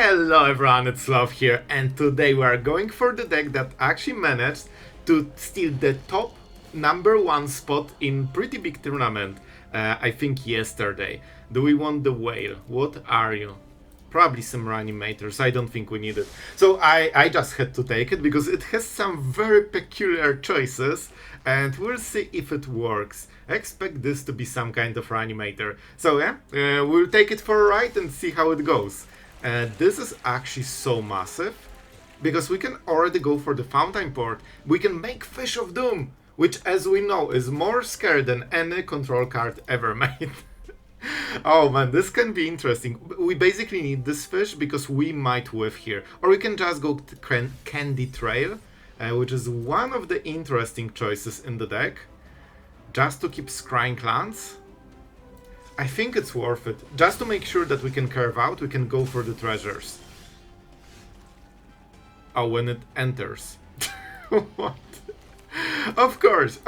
Hello everyone, it's Sloth here, and today we are going for the deck that actually managed to steal the top #1 spot in pretty big tournament, I think yesterday. Do we want the whale? What are you? Probably some reanimators, I don't think we need it. So I just had to take it because it has some very peculiar choices, and we'll see if it works. I expect this to be some kind of reanimator. So yeah, we'll take it for a ride and see how it goes. This is actually so massive, because we can already go for the Fountainport. We can make Fish of Doom, which as we know is more scary than any control card ever made. Oh man, this can be interesting. We basically need this fish because we might whiff here. Or we can just go to Candy Trail, which is one of the interesting choices in the deck, just to keep scrying lands. I think it's worth it. Just to make sure that we can curve out, we can go for the treasures. Oh, when it enters. What? Of course,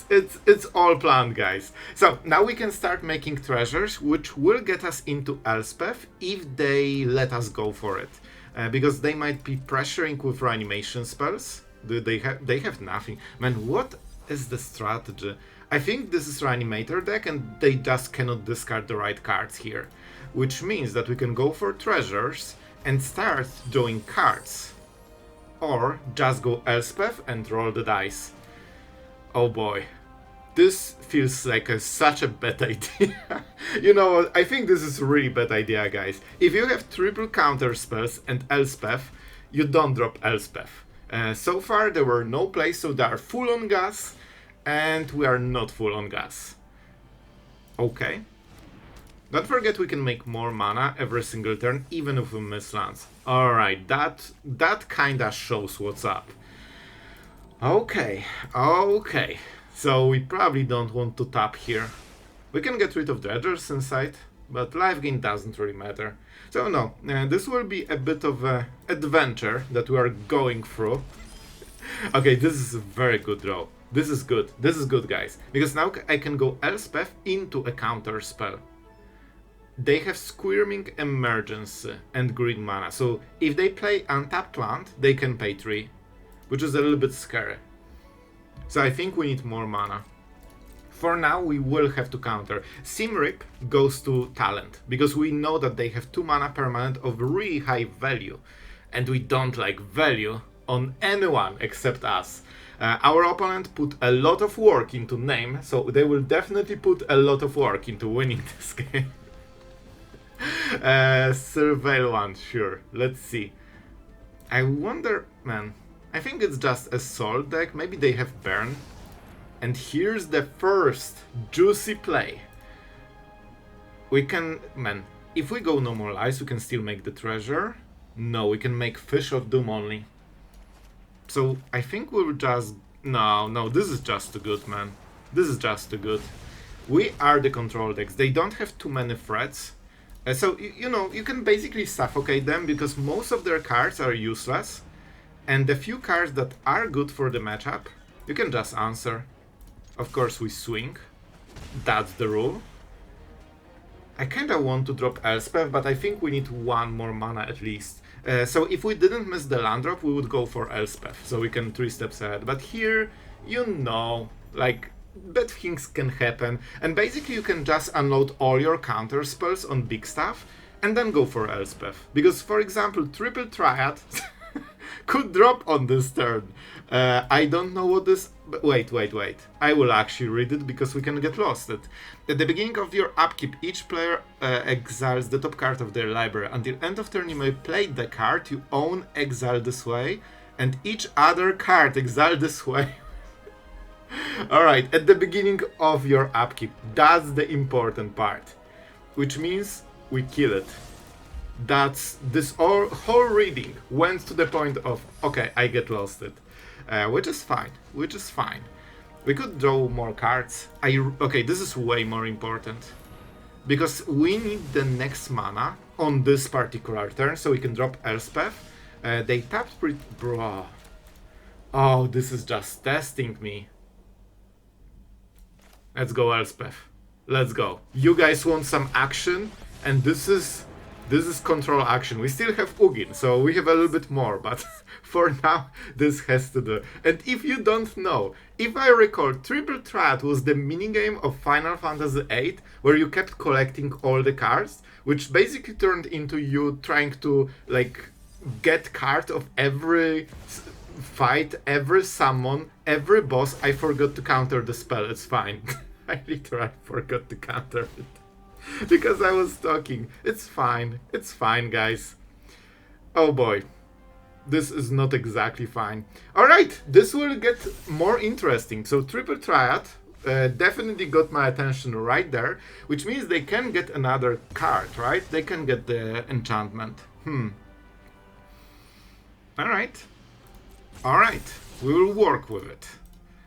it's all planned, guys. So now we can start making treasures, which will get us into Elspeth if they let us go for it. Because they might be pressuring with reanimation spells. They have nothing. Man, what is the strategy? I think this is Reanimator deck and they just cannot discard the right cards here. Which means that we can go for treasures and start drawing cards. Or just go Elspeth and roll the dice. Oh boy. This feels like such a bad idea. You know, I think this is a really bad idea, guys. If you have triple counter spells and Elspeth, you don't drop Elspeth. So far there were no plays, so they are full on gas. And we are not full on gas. Okay. Don't forget we can make more mana every single turn, even if we miss lands. Alright, that kinda shows what's up. Okay. So we probably don't want to tap here. We can get rid of dredgers inside, but life gain doesn't really matter. So no, this will be a bit of an adventure that we are going through. Okay, this is a very good draw. This is good, guys, because now I can go Elspeth into a counter spell. They have Squirming Emergency and green mana, so if they play untapped land, they can pay 3, which is a little bit scary. So I think we need more mana. For now, we will have to counter. Simrip goes to Talent, because we know that they have 2 mana permanent of really high value, and we don't like value on anyone except us. Our opponent put a lot of work into name, so they will definitely put a lot of work into winning this game. Surveil one, sure. Let's see. I wonder, man. I think it's just a Soul deck. Maybe they have Burn. And here's the first juicy play. We can, man, if we go No More Lies, we can still make the treasure. No, we can make Fish of Doom only. So I think we'll just... No, this is just too good, man. This is just too good. We are the control decks. They don't have too many threats. So, you know, you can basically suffocate them because most of their cards are useless. And the few cards that are good for the matchup, you can just answer. Of course, we swing. That's the rule. I kinda want to drop Elspeth, but I think we need 1 more mana at least. So if we didn't miss the land drop, we would go for Elspeth, so we can 3 steps ahead. But here, you know, like, bad things can happen. And basically you can just unload all your counter spells on big stuff, and then go for Elspeth. Because, for example, Triple Triad could drop on this turn. I don't know what this... Wait. I will actually read it because we can get lost. At the beginning of your upkeep, each player exiles the top card of their library. Until end of turn, you may play the card you own exiled this way, and each other card exiled this way. Alright, at the beginning of your upkeep. That's the important part. Which means we kill it. That's this whole reading went to the point of, okay, I get lost it. Which is fine. We could draw more cards. Okay, this is way more important. Because we need the next mana on this particular turn, so we can drop Elspeth. They tapped pretty... Bro. Oh, this is just testing me. Let's go, Elspeth. Let's go. You guys want some action, and this is This is control action. We still have Ugin, so we have a little bit more, but for now, this has to do. And if you don't know, if I recall, Triple Triad was the minigame of Final Fantasy VIII, where you kept collecting all the cards, which basically turned into you trying to, like, get card of every fight, every summon, every boss. I forgot to counter the spell, it's fine. I literally forgot to counter it. Because I was talking. It's fine, guys. Oh boy. This is not exactly fine. Alright, this will get more interesting. So Triple Triad definitely got my attention right there, which means they can get another card, right? They can get the enchantment. Alright. Alright, we will work with it.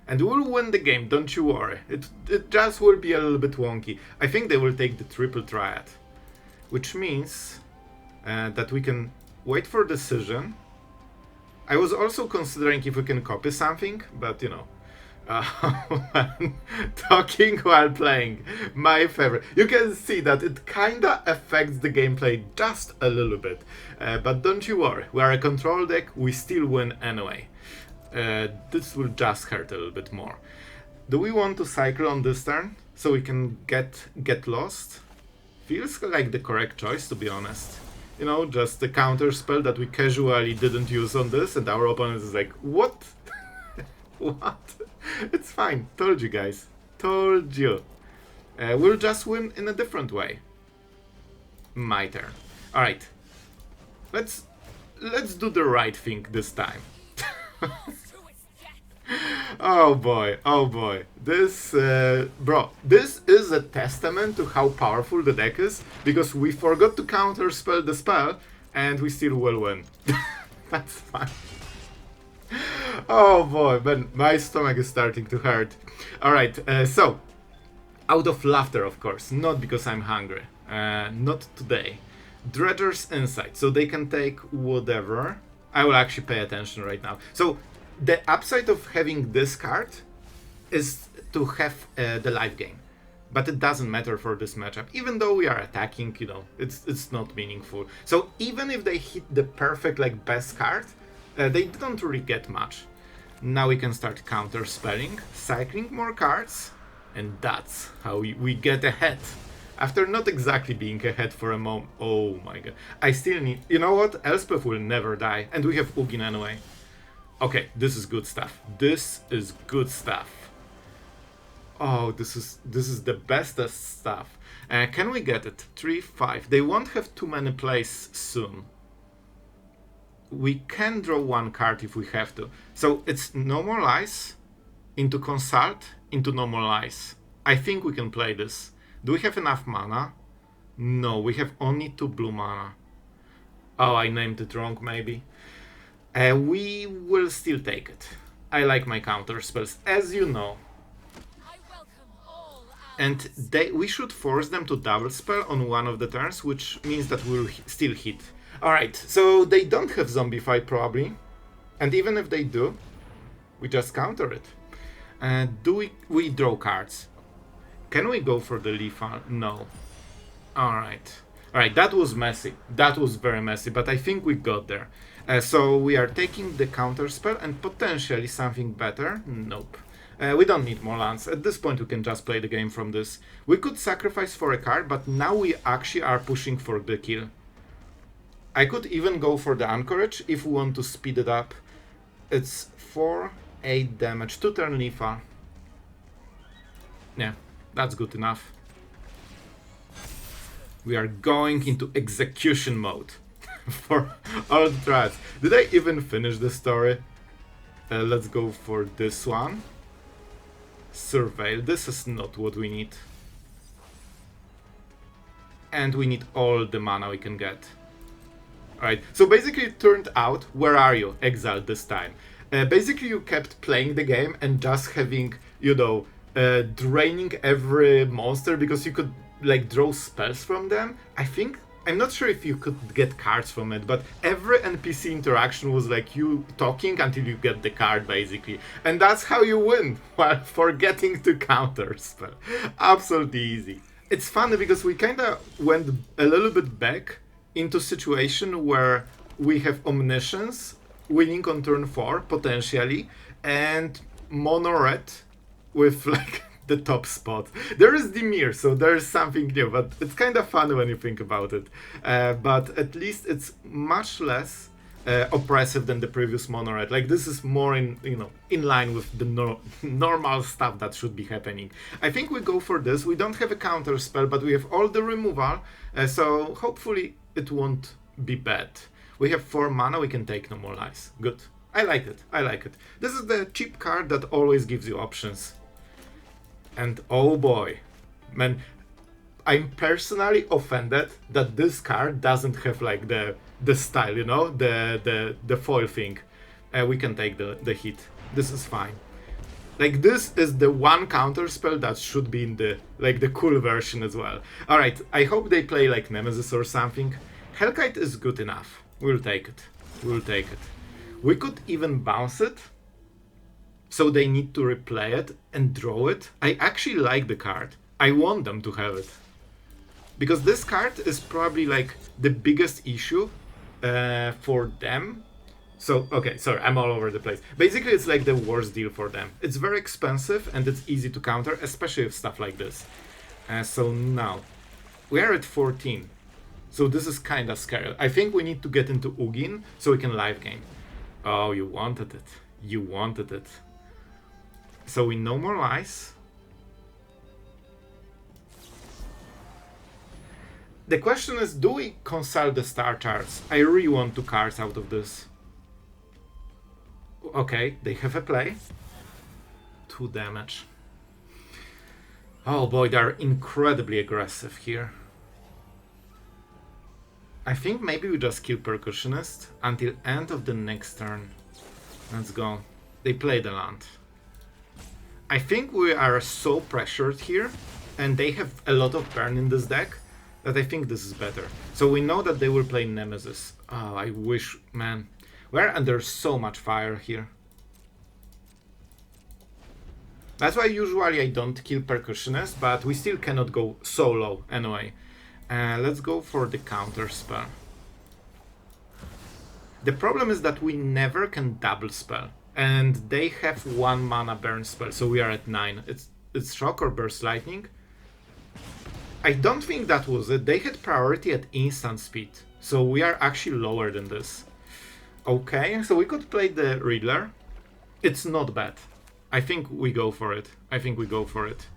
And we'll win the game, don't you worry. It just will be a little bit wonky. I think they will take the Triple Triad. Which means that we can wait for decision. I was also considering if we can copy something, but you know. Talking while playing, my favorite. You can see that it kinda affects the gameplay just a little bit. But don't you worry, we are a control deck, we still win anyway. This will just hurt a little bit more. Do we want to cycle on this turn so we can get lost? Feels like the correct choice, to be honest. You know, just the counter spell that we casually didn't use on this, and our opponent is like, what? What? It's fine. Told you guys. Told you. We'll just win in a different way. My turn. Alright. Let's do the right thing this time. Oh boy, oh boy. This, bro, this is a testament to how powerful the deck is, because we forgot to counterspell the spell, and we still will win. That's fine. Oh boy, man, my stomach is starting to hurt. Alright, so, out of laughter, of course, not because I'm hungry. Not today. Dredger's Insight, so they can take whatever. I will actually pay attention right now. So, the upside of having this card is to have the life gain. But it doesn't matter for this matchup. Even though we are attacking, you know, it's not meaningful. So even if they hit the perfect, like, best card, they don't really get much. Now we can start counter spelling, cycling more cards, and that's how we get ahead. After not exactly being ahead for a moment. Oh my god. I still need... You know what? Elspeth will never die. And we have Ugin anyway. Okay, this is good stuff. This is good stuff. Oh, this is the bestest stuff. Can we get it? 3-5. They won't have too many plays soon. We can draw one card if we have to. So it's Normalize, into Consult, into Normalize. I think we can play this. Do we have enough mana? No, we have only 2 blue mana. Oh, I named it wrong, maybe. We will still take it. I like my counter spells, as you know. And we should force them to double spell on one of the turns, which means that we'll still hit. Alright, so they don't have zombie fight probably. And even if they do, we just counter it. Do we draw cards? Can we go for the lethal? No. Alright. Alright, that was messy. That was very messy, but I think we got there. So we are taking the counter spell and potentially something better. Nope. We don't need more lands. At this point we can just play the game from this. We could sacrifice for a card, but now we actually are pushing for the kill. I could even go for the Anchorage if we want to speed it up. It's 4-8 damage, 2 turn lethal. Yeah, that's good enough. We are going into execution mode for all the trials. Did I even finish the story? Let's go for this one. Surveil. This is not what we need. And we need all the mana we can get. Alright, so basically it turned out, where are you, Exile, this time? Basically you kept playing the game and just having, you know, draining every monster because you could, like, draw spells from them. I'm not sure if you could get cards from it, but every NPC interaction was like you talking until you get the card, basically. And that's how you win, while forgetting to counter spell. Absolutely easy. It's funny because we kinda went a little bit back into situation where we have Omniscience winning on turn 4, potentially, and Mono Red with like the top spot. There is Dimir, so there is something new, but it's kind of fun when you think about it. But at least it's much less oppressive than the previous Mono Red. Like, this is more in line with the normal stuff that should be happening. I think we go for this. We don't have a counter spell, but we have all the removal, so hopefully it won't be bad. We have 4 mana, we can take no more lives. Good. I like it. I like it. This is the cheap card that always gives you options. And oh boy, man, I'm personally offended that this card doesn't have like the style, you know, the foil thing. We can take the hit. This is fine. Like, this is the one counter spell that should be in the cool version as well. All right, I hope they play like Nemesis or something. Hellkite is good enough. We'll take it. We'll take it. We could even bounce it, so they need to replay it and draw it. I actually like the card. I want them to have it. Because this card is probably like the biggest issue for them. So, okay, sorry, I'm all over the place. Basically, it's like the worst deal for them. It's very expensive and it's easy to counter, especially with stuff like this. So now, we are at 14. So this is kind of scary. I think we need to get into Ugin so we can live game. Oh, you wanted it. You wanted it. So we no more lies. The question is, do we consult the star charts? I really want 2 cards out of this. Okay, they have a play. 2 damage. Oh boy, they're incredibly aggressive here. I think maybe we just kill Percussionist until end of the next turn. Let's go. They play the land. I think we are so pressured here, and they have a lot of burn in this deck, that I think this is better. So we know that they will play Nemesis. Oh, I wish, man. We're under so much fire here. That's why usually I don't kill Percussionist, but we still cannot go so low anyway. Let's go for the counter spell. The problem is that we never can double spell, and they have 1 mana burn spell, so we are at 9. It's Shock or Burst Lightning. I don't think that was it. They had priority at instant speed, so we are actually lower than this. Okay, so we could play the Riddler. It's not bad. I think we go for it. I think we go for it.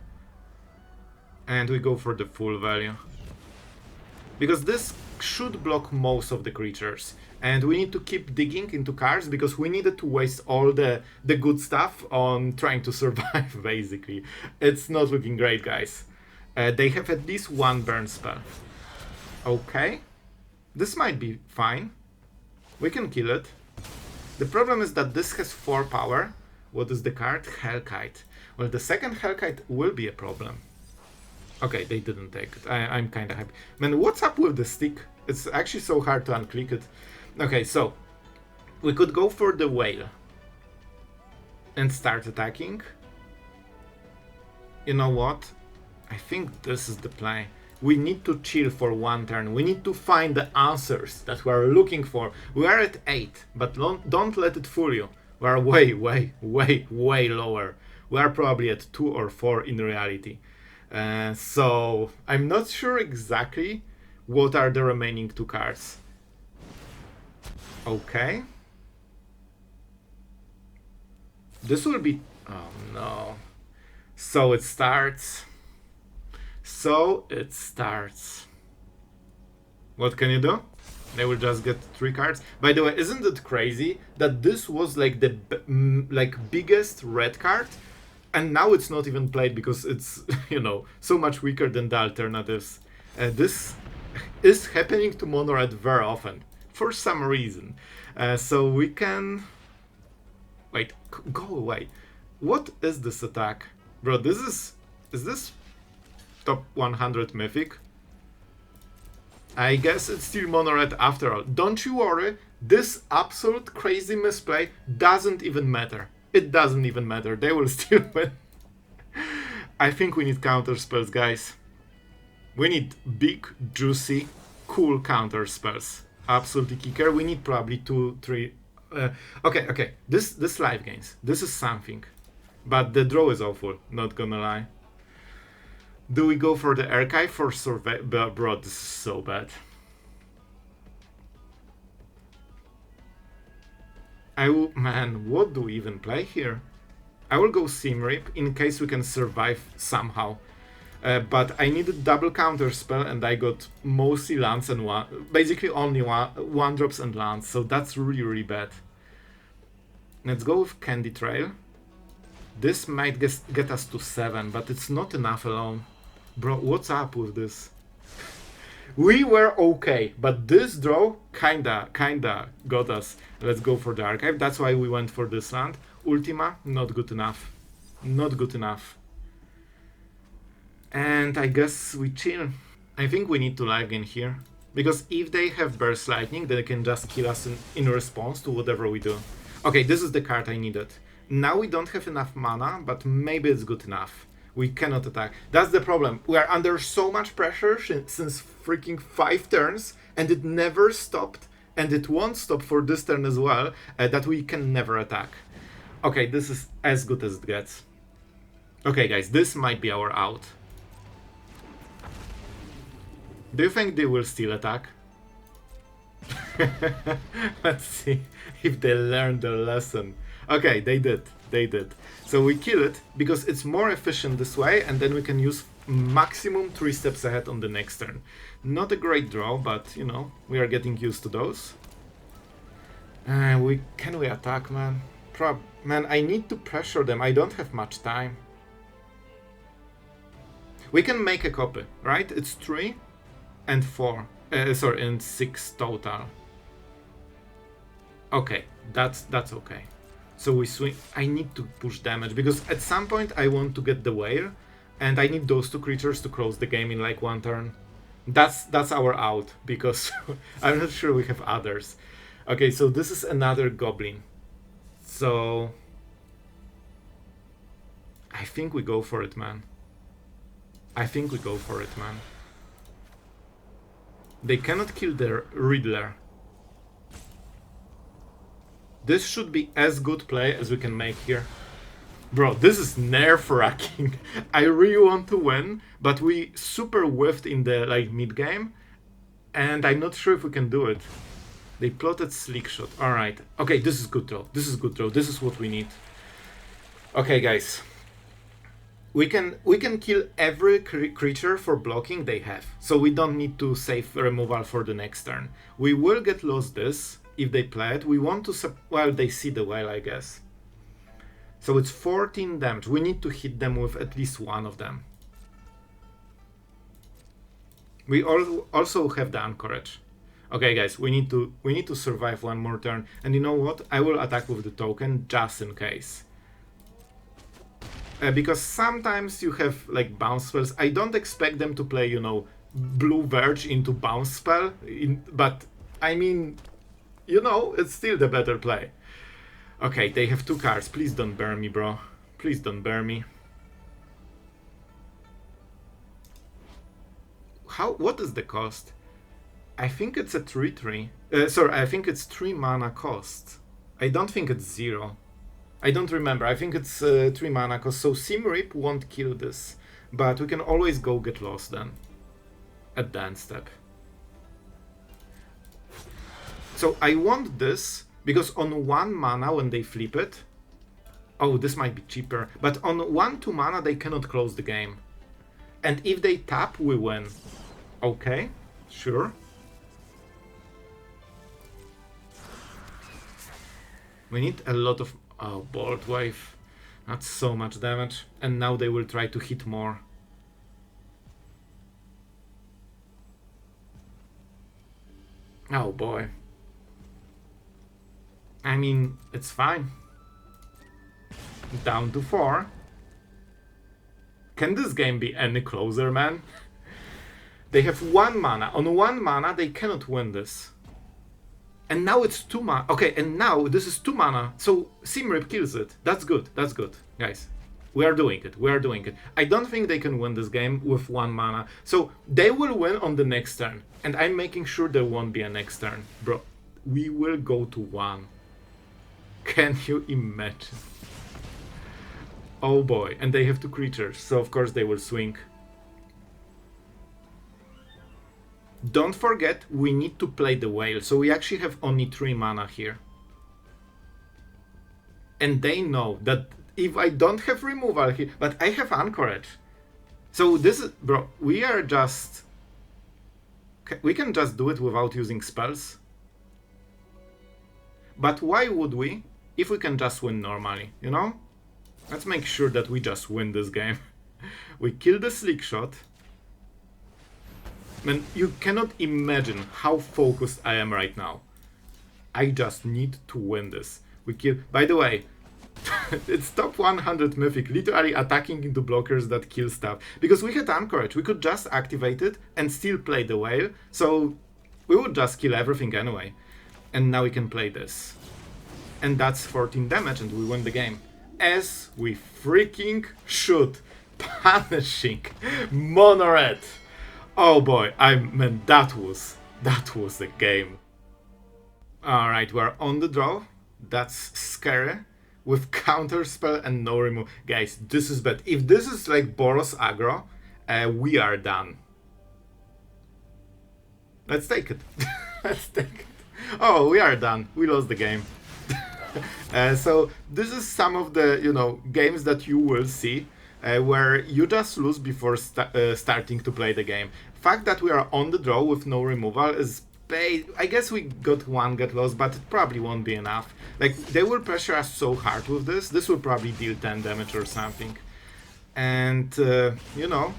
And we go for the full value. Because this should block most of the creatures. And we need to keep digging into cards because we needed to waste all the good stuff on trying to survive, basically. It's not looking great, guys. They have at least 1 burn spell. Okay. This might be fine. We can kill it. The problem is that this has 4 power. What is the card? Hellkite. Well, the second Hellkite will be a problem. Okay, they didn't take it. I'm kind of happy. Man, what's up with the stick? It's actually so hard to unclick it. Okay, so we could go for the whale and start attacking. You know what? I think this is the play. We need to chill for 1 turn. We need to find the answers that we are looking for. We are at 8, but don't let it fool you. We are way, way, way, way lower. We are probably at 2 or 4 in reality. So I'm not sure exactly what are the remaining 2 cards. Okay. This will be... Oh no. So it starts. So it starts. What can you do? They will just get 3 cards. By the way, isn't it crazy that this was like the biggest red card? And now it's not even played because it's, you know, so much weaker than the alternatives. This is happening to Mono Red very often, for some reason. So we can... Wait, go away. What is this attack? Bro, this is... Is this top 100 Mythic? I guess it's still Mono Red after all. Don't you worry, this absolute crazy misplay doesn't even matter. It doesn't even matter, they will still win. I think we need counter spells, guys. We need big, juicy, cool counter spells. Absolutely kicker. We need probably 2, 3. Okay. This life gains. This is something. But the draw is awful, not gonna lie. Do we go for the archive or survey? Bro, this is so bad. Man, what do we even play here? I will go Simrip in case we can survive somehow. But I needed double counter spell and I got mostly lands and basically only one drops and lands, so that's really bad. Let's go with Candy Trail. This might get us to 7, but it's not enough alone. Bro, what's up with this? We were okay, but this draw kinda got us. Let's go for the archive. That's why we went for this land. Ultima, not good enough. Not good enough. And I guess we chill. I think we need to live gain here. Because if they have Burst Lightning, they can just kill us in response to whatever we do. Okay, this is the card I needed. Now we don't have enough mana, but maybe it's good enough. We cannot attack. That's the problem. We are under so much pressure since freaking 5 turns, and it never stopped, and it won't stop for this turn as well, that we can never attack. Okay, this is as good as it gets. Okay, guys, this might be our out. Do you think they will still attack? Let's see if they learned their lesson. Okay, they did. They did. So we kill it because it's more efficient this way, and then we can use maximum 3 steps ahead on the next turn. Not a great draw, but you know, we are getting used to those. Can we attack, man? Man, I need to pressure them. I don't have much time. We can make a copy, right? It's 3 and 4. And 6 total. Okay, that's okay. So we swing. I need to push damage because at some point I want to get the whale, and I need those 2 creatures to close the game in like 1 turn. That's our out because I'm not sure we have others. Okay, so this is another goblin. So I think we go for it, man. They cannot kill the Riddler. This should be as good play as we can make here. Bro, this is nerve-wracking. I really want to win, but we super whiffed in the mid game, and I'm not sure if we can do it. They plotted Slick Shot. Alright. Okay, this is good draw. This is what we need. Okay, guys. We can kill every creature for blocking they have, so we don't need to save removal for the next turn. We will get lost this if they play it. We want to they see the whale, I guess. So it's 14 damage. We need to hit them with at least one of them. We also have the Anchorage. Okay, guys, we need to survive one more turn. And you know what? I will attack with the token just in case. Because sometimes you have bounce spells. I don't expect them to play, Blue Verge into bounce spell, but I mean, it's still the better play. Okay, they have 2 cards. Please don't burn me, bro. Please don't burn me. What is the cost? I think it's a 3/3. I think it's 3 mana cost. I don't think it's 0. I don't remember. I think it's 3 mana cost. So Simrip won't kill this, but we can always go get lost then. At the end step. So I want this because on 1 mana when they flip it, oh, this might be cheaper, but on 1/2 mana they cannot close the game. And if they tap, we win. Okay, sure. We need a lot of... Oh, Bolt Wave. That's so much damage. And now they will try to hit more. Oh boy. I mean, it's fine. Down to 4. Can this game be any closer, man? They have 1 mana. On 1 mana, they cannot win this. And now it's 2 mana. Okay, and now this is 2 mana. So Simrip kills it. That's good. That's good, guys. We are doing it. We are doing it. I don't think they can win this game with 1 mana. So they will win on the next turn. And I'm making sure there won't be a next turn. Bro, we will go to 1. Can you imagine? Oh boy. And they have 2 creatures. So of course they will swing. Don't forget, we need to play the whale. So we actually have only 3 mana here. And they know that if I don't have removal here, but I have Anchorage. So this is, bro, we are just... We can just do it without using spells. But why would we, if we can just win normally, you know? Let's make sure that we just win this game. We kill the Slick Shot. Man, you cannot imagine how focused I am right now. I just need to win this. We kill... By the way, it's top 100 Mythic, literally attacking into blockers that kill stuff. Because we had Anchorage, we could just activate it and still play the whale, so we would just kill everything anyway. And now we can play this. And that's 14 damage and we win the game. As we freaking should. Punishing Mono-Red. Oh boy, man, that was the game. Alright, we're on the draw. That's scary. With counterspell and no remove. Guys, this is bad. If this is like Boros aggro, we are done. Let's take it. Let's take it. Oh, we are done. We lost the game. So this is some of the, you know, games that you will see where you just lose before starting to play the game. Fact that we are on the draw with no removal is... I guess we got 1 get lost, but it probably won't be enough. Like, they will pressure us so hard with this. This will probably deal 10 damage or something. And, you know,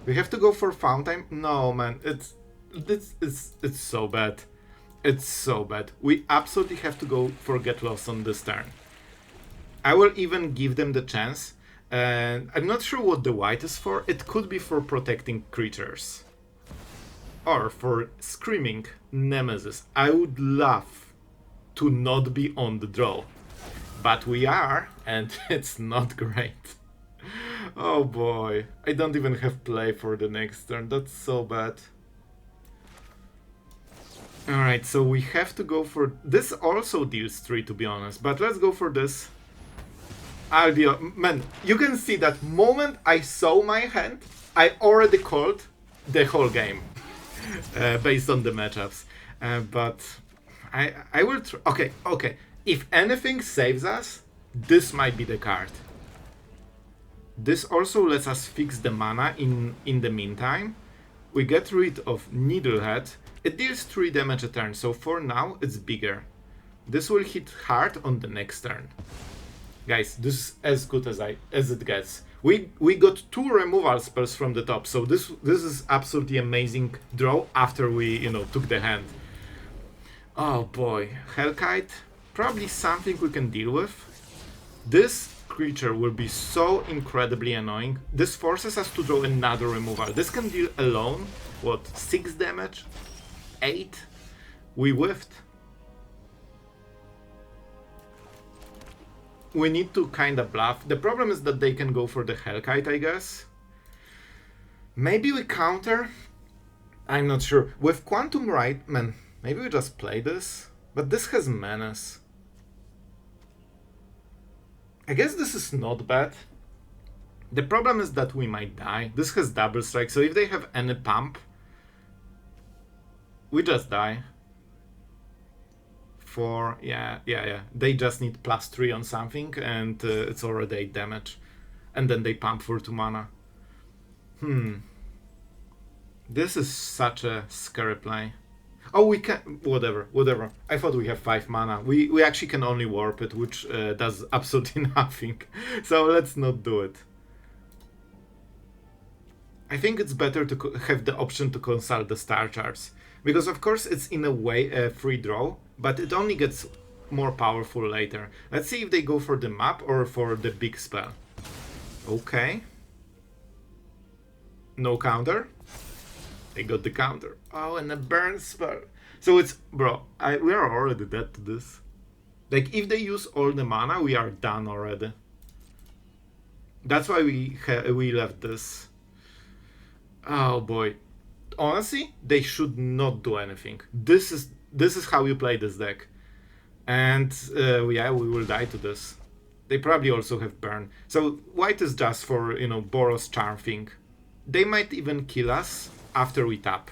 we have to go for Fountain. No, man, it's so bad. It's so bad. We absolutely have to go for get lost on this turn. I will even give them the chance. And I'm not sure what the white is for. It could be for protecting creatures. Or for Screaming Nemesis. I would love to not be on the draw. But we are, and it's not great. Oh boy. I don't even have play for the next turn. That's so bad. Alright, so we have to go for... This also deals 3, to be honest. But let's go for this. I'll be... Man, you can see that moment I saw my hand, I already called the whole game. Based on the matchups. But I will try. Okay. If anything saves us, this might be the card. This also lets us fix the mana in the meantime. We get rid of Needlehead. It deals 3 damage a turn, so for now it's bigger. This will hit hard on the next turn. Guys, this is as good as it gets. We got 2 removal spells from the top, so this is absolutely amazing draw after we, you know, took the hand. Oh boy, Hellkite, probably something we can deal with. This creature will be so incredibly annoying. This forces us to draw another removal. This can deal alone, what, 6 damage? 8? We whiffed. We need to kind of bluff. The problem is that they can go for the Hellkite, I guess. Maybe we counter? I'm not sure. With Quantum Riddler, man, maybe we just play this? But this has Menace. I guess this is not bad. The problem is that we might die. This has double strike, so if they have any pump, we just die. Yeah. They just need +3 on something, and it's already 8 damage. And then they pump for 2 mana. This is such a scary play. Oh, we can... Whatever. I thought we have 5 mana. We actually can only warp it, which does absolutely nothing. So let's not do it. I think it's better to have the option to consult the star charts. Because of course it's in a way a free draw, but it only gets more powerful later. Let's see if they go for the map or for the big spell. Okay. No counter. They got the counter. Oh, and a burn spell. So it's... Bro, we are already dead to this. Like, if they use all the mana, we are done already. That's why we left this. Oh boy. Honestly, they should not do anything. This is how you play this deck. And yeah, we will die to this. They probably also have burn. So white is just for, you know, Boros Charm thing. They might even kill us after we tap.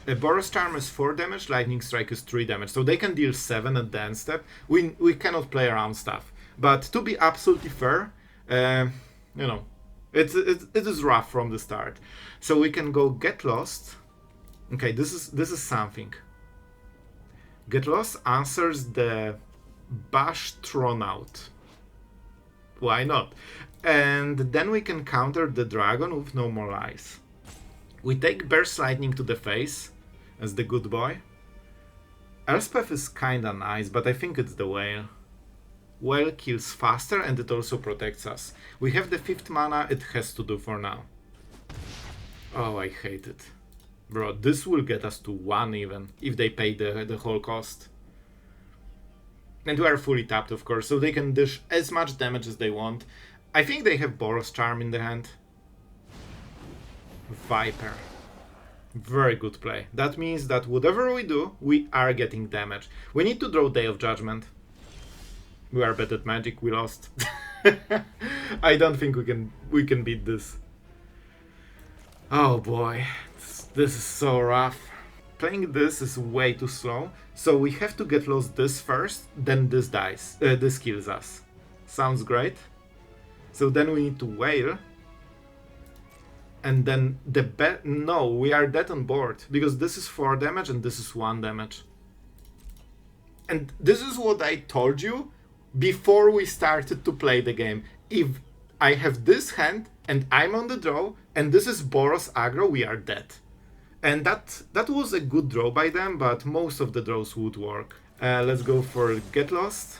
Boros Charm is 4 damage, Lightning Strike is 3 damage. So they can deal 7 at the end step. We cannot play around stuff. But to be absolutely fair, you know, it is rough from the start. So we can go Get Lost. Okay, this is something. Get Lost answers the Bash Thrown Out. Why not? And then we can counter the dragon with No More Lies. We take Burst Lightning to the face as the good boy. Elspeth is kinda nice, but I think it's the whale. Whale kills faster and it also protects us. We have the 5th mana, it has to do for now. Oh, I hate it. Bro, this will get us to 1 even, if they pay the whole cost. And we are fully tapped, of course, so they can dish as much damage as they want. I think they have Boros Charm in the hand. Viper. Very good play. That means that whatever we do, we are getting damage. We need to draw Day of Judgment. We are bad at Magic, we lost. I don't think we can beat this. Oh boy, this is so rough. Playing this is way too slow, so we have to get lost this first, then this dies. This kills us. Sounds great. So then we need to whale. And then no, we are dead on board, because this is 4 damage and this is 1 damage. And this is what I told you before we started to play the game. If I have this hand and I'm on the draw and this is Boros aggro, we are dead. And that was a good draw by them, but most of the draws would work. Let's go for Get Lost.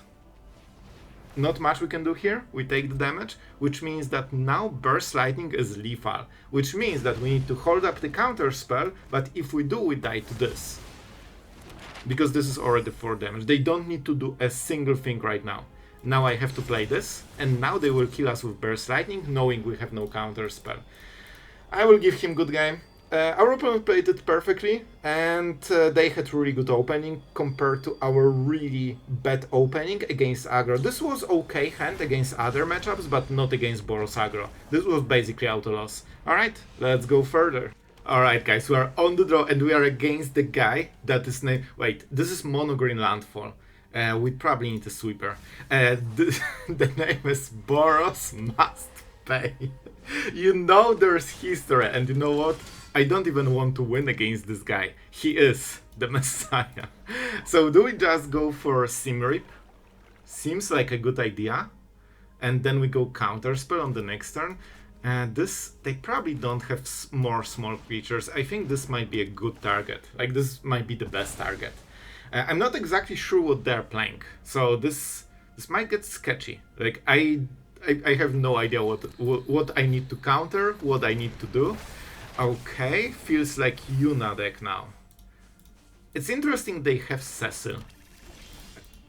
Not much we can do here. We take the damage, which means that now Burst Lightning is lethal, which means that we need to hold up the counter spell, but if we do, we die to this. Because this is already 4 damage. They don't need to do a single thing right now. Now I have to play this, and now they will kill us with Burst Lightning, knowing we have no counter spell. I will give him good game. Our opponent played it perfectly, and they had really good opening compared to our really bad opening against aggro. This was okay hand against other matchups, but not against Boros aggro. This was basically auto loss. Alright, let's go further. Alright guys, we are on the draw and we are against the guy that is named... Wait, this is Mono Green Landfall. We probably need a sweeper. The name is Boros Must Pay. You know there's history, and you know what? I don't even want to win against this guy. He is the Messiah. So do we just go for Simrip? Seems like a good idea. And then we go Counterspell on the next turn. They probably don't have more small creatures. I think this might be a good target. Like, this might be the best target. I'm not exactly sure what they're playing. So this might get sketchy. Like, I have no idea what I need to counter, what I need to do. Okay, feels like Yuna deck now. It's interesting they have Cecil.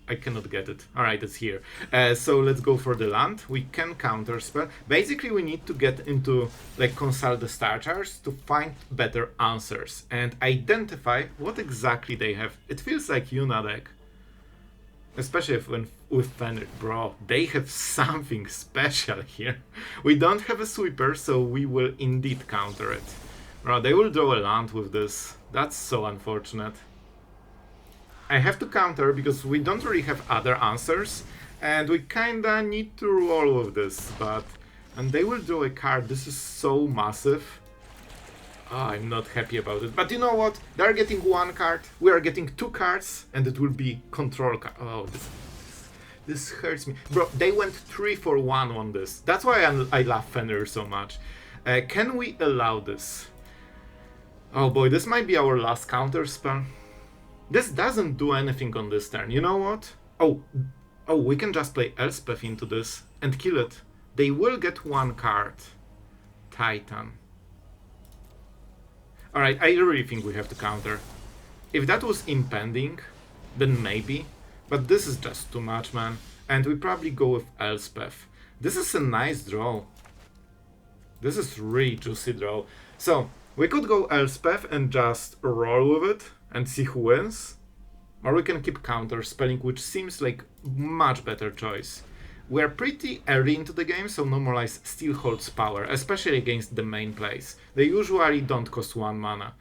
I cannot get it. Alright, it's here. So let's go for the land. We can counterspell. Basically, we need to get into, like, consult the star charts to find better answers and identify what exactly they have. It feels like Yuna deck. Especially when with Fenrir. Bro, they have something special here. We don't have a sweeper, so we will indeed counter it. Bro, they will draw a land with this. That's so unfortunate. I have to counter because we don't really have other answers, and we kinda need to roll with this, but... And they will draw a card. This is so massive. Oh, I'm not happy about it. But you know what? They're getting 1 card, we are getting 2 cards, and it will be control card. Oh, this hurts me. Bro, they went 3 for 1 on this. That's why I love Fenrir so much. Can we allow this? Oh boy, this might be our last counter spell. This doesn't do anything on this turn. You know what? Oh, we can just play Elspeth into this and kill it. They will get 1 card. Titan. Alright, I really think we have to counter. If that was impending, then maybe. But this is just too much, man. And we probably go with Elspeth. This is a nice draw. This is really juicy draw. So, we could go Elspeth and just roll with it and see who wins. Or we can keep counter spelling, which seems like much better choice. We're pretty early into the game, so Normalize still holds power, especially against the main plays. They usually don't cost 1 mana.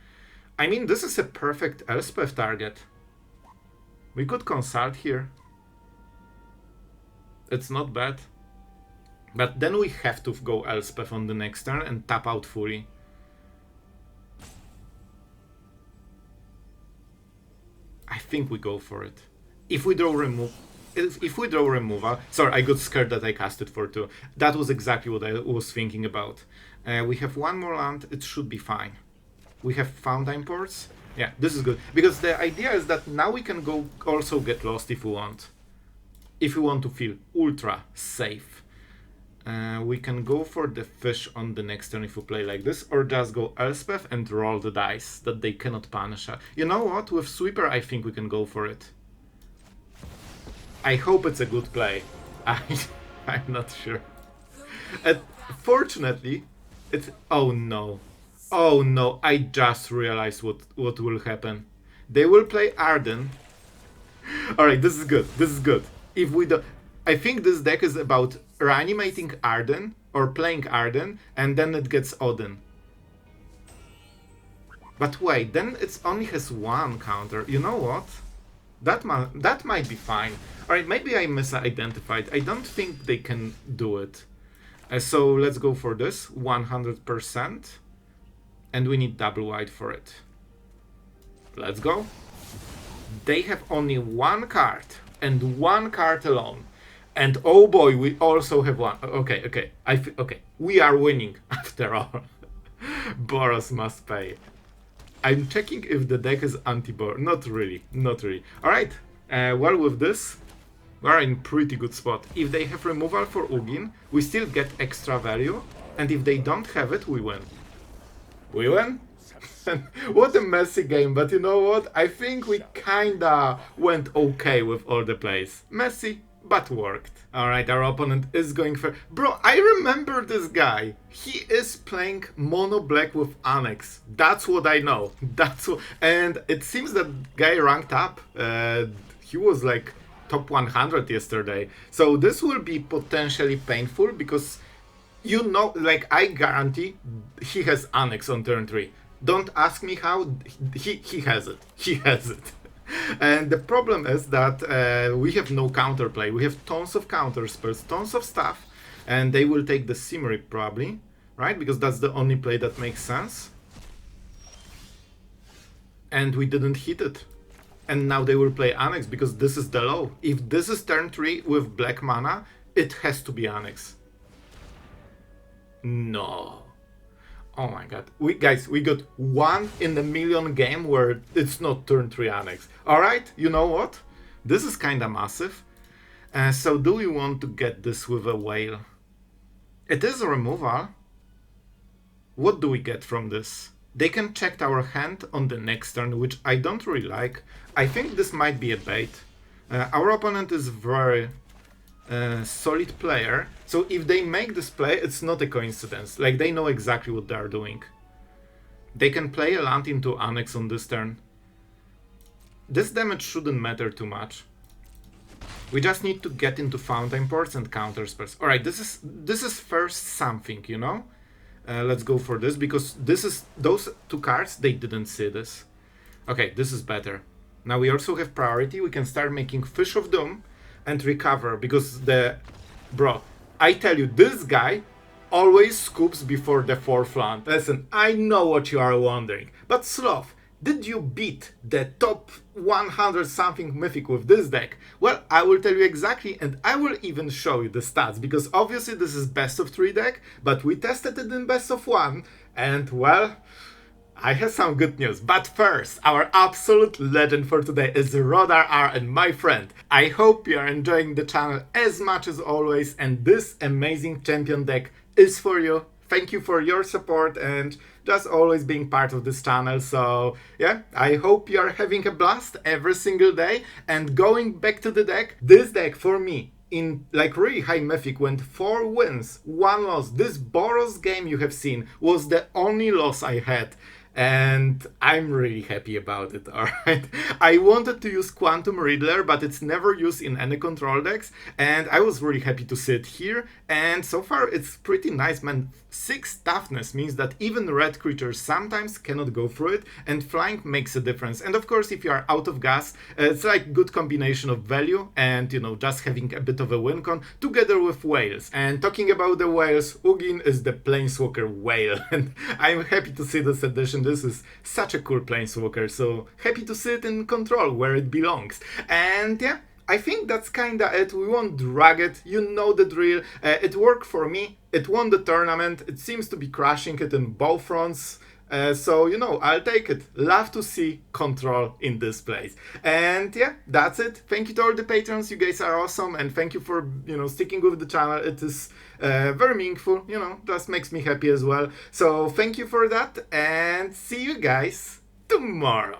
I mean, this is a perfect Elspeth target. We could consult here. It's not bad. But then we have to go Elspeth on the next turn and tap out fully. I think we go for it. If we draw removal... Sorry, I got scared that I cast it for 2. That was exactly what I was thinking about. We have 1 more land, it should be fine. We have Fountainports. Yeah, this is good. Because the idea is that now we can go also get lost if we want. If we want to feel ultra safe. We can go for the fish on the next turn if we play like this, or just go Elspeth and roll the dice that they cannot punish us. You know what? With Sweeper, I think we can go for it. I hope it's a good play. I'm not sure. Fortunately, it's... Oh no. Oh no, I just realized what will happen. They will play Arden. Alright, this is good. This is good. If we do... I think this deck is about reanimating Arden or playing Arden, and then it gets Odin. But wait, then it only has 1 counter. You know what? That might be fine. Alright, maybe I misidentified. I don't think they can do it. So let's go for this, 100%. And we need double white for it. Let's go. They have only 1 card, and 1 card alone. And oh boy, we also have 1. Okay. Okay, we are winning after all. Boros must pay. I'm checking if the deck is anti-Boros. Not really. Alright, well, with this, we're in pretty good spot. If they have removal for Ugin, we still get extra value. And if they don't have it, we win. We win? What a messy game, but you know what? I think we kinda went okay with all the plays. Messy, but worked. Alright, our opponent is going for... Bro, I remember this guy. He is playing mono black with Annex. That's what I know. That's what... And it seems that guy ranked up. He was like top 100 yesterday. So this will be potentially painful because, you know, like I guarantee he has Annex on turn 3. Don't ask me how. He has it. He has it. And the problem is that we have no counterplay. We have tons of counter spells, tons of stuff, and they will take the Simric probably, right? Because that's the only play that makes sense. And we didn't hit it. And now they will play Annex because this is the low. If this is turn 3 with black mana, it has to be Annex. No. Oh my god. We got 1 in a million game where it's not turn 3 Annex. Alright, you know what? This is kinda massive. So do we want to get this with a whale? It is a removal. What do we get from this? They can check our hand on the next turn, which I don't really like. I think this might be a bait. Our opponent is very... solid player, so if they make this play, it's not a coincidence. Like, they know exactly what they are doing. They can play a land into Annex on this turn. This damage shouldn't matter too much. We just need to get into Fountainports and counter spells. Alright, this is first something, you know? Let's go for this, because those 2 cards, they didn't see this. Okay, this is better. Now we also have priority. We can start making Fish of Doom and recover, because bro, I tell you, this guy always scoops before the 4th land. Listen, I know what you are wondering, but Sloth, did you beat the top 100 something Mythic with this deck? Well, I will tell you exactly, and I will even show you the stats, because obviously this is best of 3 deck, but we tested it in best of 1, and well, I have some good news, but first, our absolute legend for today is Rodar R, and my friend, I hope you are enjoying the channel as much as always, and this amazing champion deck is for you. Thank you for your support and just always being part of this channel. So yeah, I hope you are having a blast every single day. And going back to the deck, this deck for me, in like really high Mythic went 4 wins, 1 loss. This Boros game you have seen was the only loss I had. And I'm really happy about it, alright? I wanted to use Quantum Riddler, but it's never used in any control decks, and I was really happy to see it here, and so far it's pretty nice, man. 6 toughness means that even red creatures sometimes cannot go through it, and flying makes a difference. And of course, if you are out of gas, it's like good combination of value and, you know, just having a bit of a win con together with whales. And talking about the whales, Ugin is the Planeswalker whale, and I'm happy to see this addition. This is such a cool Planeswalker, so happy to see it in control where it belongs. And yeah, I think that's kinda it. We won't drag it, you know the drill. It worked for me, it won the tournament, it seems to be crushing it in both fronts. So, you know, I'll take it. Love to see control in this place. And yeah, that's it. Thank you to all the patrons. You guys are awesome. And thank you for, you know, sticking with the channel. It is very meaningful, you know, just makes me happy as well. So thank you for that. And see you guys tomorrow.